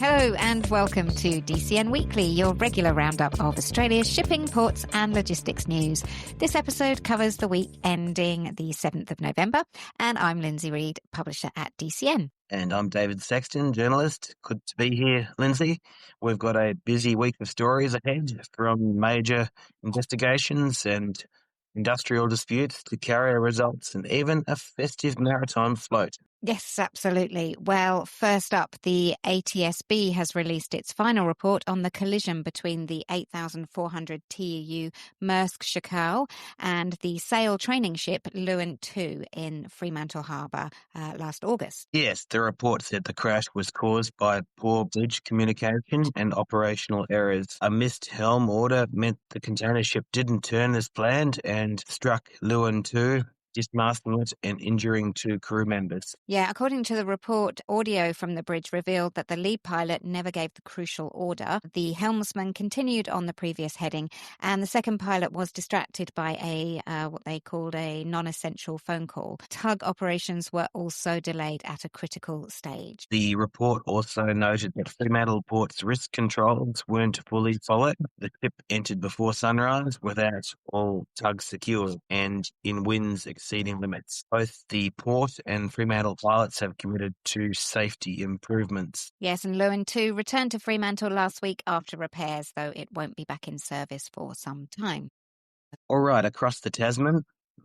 Hello and welcome to DCN Weekly, your regular roundup of Australia's shipping, ports and logistics news. This episode covers the week ending the 7th of November, and I'm Lindsay Reid, publisher at DCN. And I'm David Sexton, journalist. Good to be here, Lindsay. We've got a busy week of stories ahead, from major investigations and industrial disputes to carrier results and even a festive maritime float. Yes, absolutely. Well, first up, the ATSB has released its final report on the collision between the 8,400 TEU Maersk Schakal and the sail training ship Leeuwin II in Fremantle Harbour last August. Yes, the report said the crash was caused by poor bridge communication and operational errors. A missed helm order meant the container ship didn't turn as planned and struck Leeuwin II, dismasting it and injuring 2 crew members. Yeah, according to the report, audio from the bridge revealed that the lead pilot never gave the crucial order. The helmsman continued on the previous heading, and the second pilot was distracted by what they called a non-essential phone call. Tug operations were also delayed at a critical stage. The report also noted that Fremantle Port's risk controls weren't fully followed. The ship entered before sunrise without all tugs secure and in winds exceeding limits. Both the port and Fremantle pilots have committed to safety improvements. Yes, and Leeuwin II returned to Fremantle last week after repairs, though it won't be back in service for some time. All right, across the Tasman,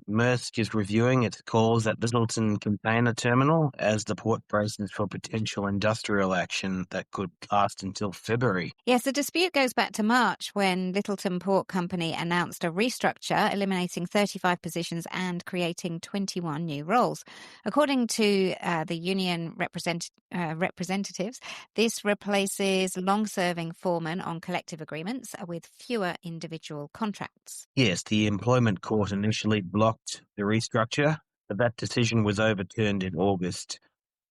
Maersk is reviewing its calls at Lyttelton Container Terminal as the port braces for potential industrial action that could last until February. Yes, the dispute goes back to March when Lyttelton Port Company announced a restructure, eliminating 35 positions and creating 21 new roles. According to the union representatives, this replaces long-serving foremen on collective agreements with fewer individual contracts. Yes, the employment court initially blocked the restructure, but that decision was overturned in August.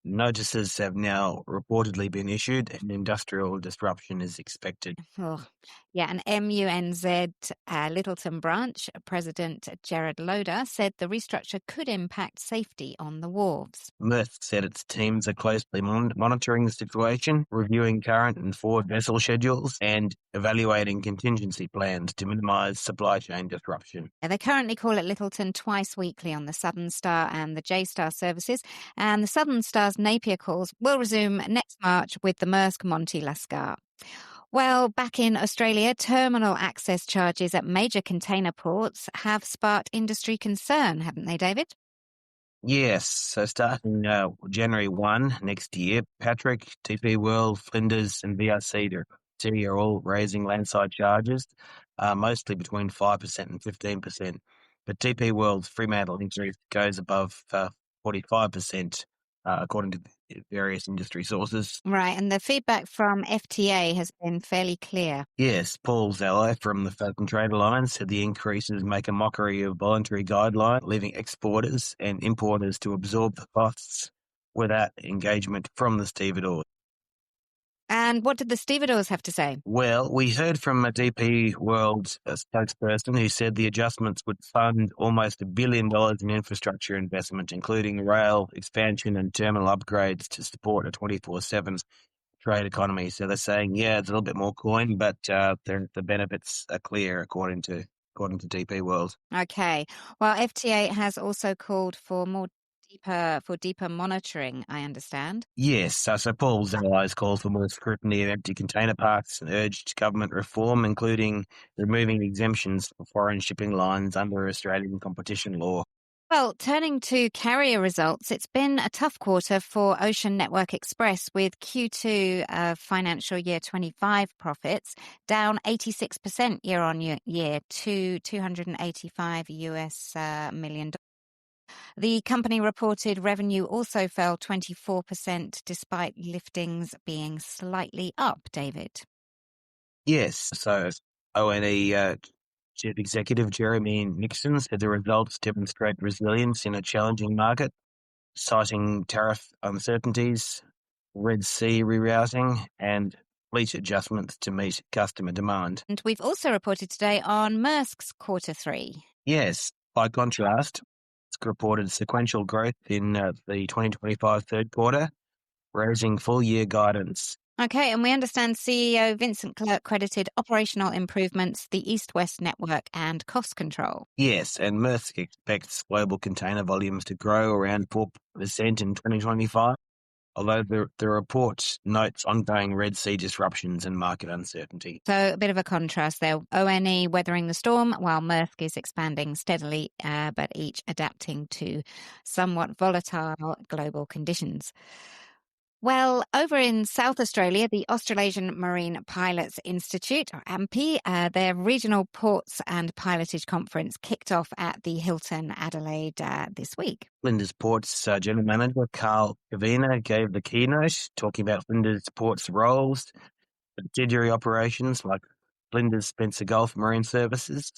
Notices have now reportedly been issued and industrial disruption is expected. Oh, yeah, an MUNZ Lyttelton branch president Gerard Loader said the restructure could impact safety on the wharves. Maersk said its teams are closely monitoring the situation, reviewing current and forward vessel schedules and evaluating contingency plans to minimise supply chain disruption. They currently call at Lyttelton twice weekly on the Southern Star and the J-Star services, and the Southern Star's Napier calls will resume next March with the Maersk Monty Lascar. Well, back in Australia, terminal access charges at major container ports have sparked industry concern, haven't they, David? Yes, so starting January 1 next year, Patrick, TP World, Flinders and VRC are all raising Landside charges, mostly between 5% and 15%. But TP World's Fremantle increase goes above 45%, according to various industry sources. Right, and the feedback from FTA has been fairly clear. Yes, Paul Zallo from the Fat and Trade Alliance said the increases make a mockery of voluntary guideline, leaving exporters and importers to absorb the costs without engagement from the stevedores. And what did the stevedores have to say? Well, we heard from a DP World spokesperson who said the adjustments would fund almost $1 billion in infrastructure investment, including rail expansion and terminal upgrades to support a 24/7 trade economy. So they're saying, yeah, it's a little bit more coin, but the benefits are clear, according to DP World. Okay. Well, FTA has also called for deeper monitoring, I understand. Yes, so Paul Zallo's called for more scrutiny of empty container parks and urged government reform, including removing exemptions for foreign shipping lines under Australian competition law. Well, turning to carrier results, it's been a tough quarter for Ocean Network Express, with Q2 of financial year 25 profits down 86% year on year to $285 million. The company reported revenue also fell 24% despite liftings being slightly up, David. Yes, so ONE Chief Executive Jeremy Nixon said the results demonstrate resilience in a challenging market, citing tariff uncertainties, Red Sea rerouting and fleet adjustments to meet customer demand. And we've also reported today on Maersk's quarter 3. Yes, by contrast, it's reported sequential growth in the 2025 third quarter, raising full-year guidance. Okay, and we understand CEO Vincent Clerk credited operational improvements, the East-West network and cost control. Yes, and Maersk expects global container volumes to grow around 4% in 2025, although the report notes ongoing Red Sea disruptions and market uncertainty. So a bit of a contrast there. ONE weathering the storm while Maersk is expanding steadily, but each adapting to somewhat volatile global conditions. Well, over in South Australia, the Australasian Marine Pilots Institute, or AMPI, their regional ports and pilotage conference kicked off at the Hilton Adelaide this week. Flinders Ports General Manager Carl Cavina gave the keynote, talking about Flinders Ports' roles, subsidiary operations like Flinders Spencer Gulf Marine Services,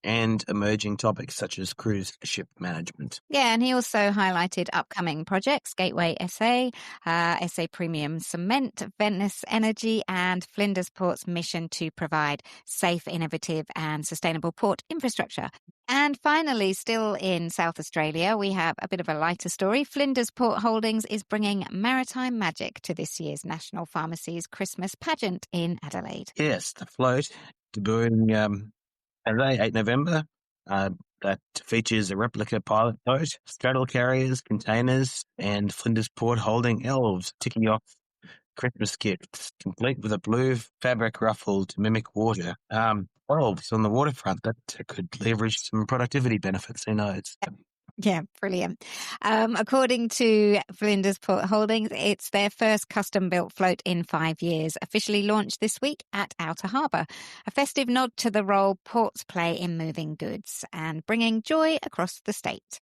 and emerging topics such as cruise ship management. Yeah, and he also highlighted upcoming projects, Gateway SA, SA Premium Cement, Venice Energy, and Flinders Port's mission to provide safe, innovative and sustainable port infrastructure. And finally, still in South Australia, we have a bit of a lighter story. Flinders Port Holdings is bringing maritime magic to this year's National Pharmacies Christmas pageant in Adelaide. Yes, the float debuting Saturday, 8 November, that features a replica pilot boat, straddle carriers, containers, and Flinders Port holding elves ticking off Christmas gifts, complete with a blue fabric ruffle to mimic water. Elves on the waterfront, that could leverage some productivity benefits, who knows? Yeah, brilliant. According to Flinders Port Holdings, it's their first custom-built float in 5 years, officially launched this week at Outer Harbour, a festive nod to the role ports play in moving goods and bringing joy across the state.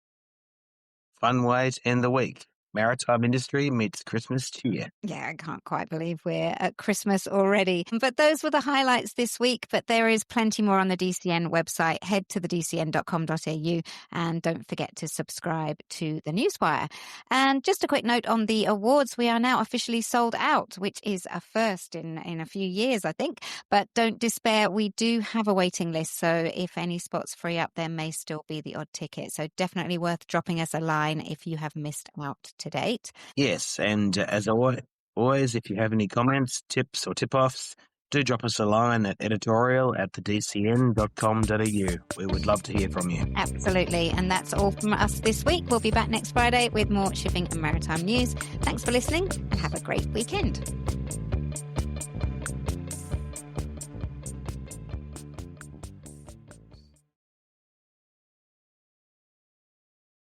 Fun way to end the week. Maritime industry meets Christmas cheer. Yeah, I can't quite believe we're at Christmas already. But those were the highlights this week, but there is plenty more on the DCN website. Head to the dcn.com.au and don't forget to subscribe to the Newswire. And just a quick note on the awards, we are now officially sold out, which is a first in a few years, I think. But don't despair, we do have a waiting list, so if any spots free up, there may still be the odd ticket. So definitely worth dropping us a line if you have missed out to date. Yes, and as always, if you have any comments, tips or tip-offs, do drop us a line at editorial@thedcn.com.au. We would love to hear from you. Absolutely. And that's all from us this week. We'll be back next Friday with more shipping and maritime news. Thanks for listening and have a great weekend.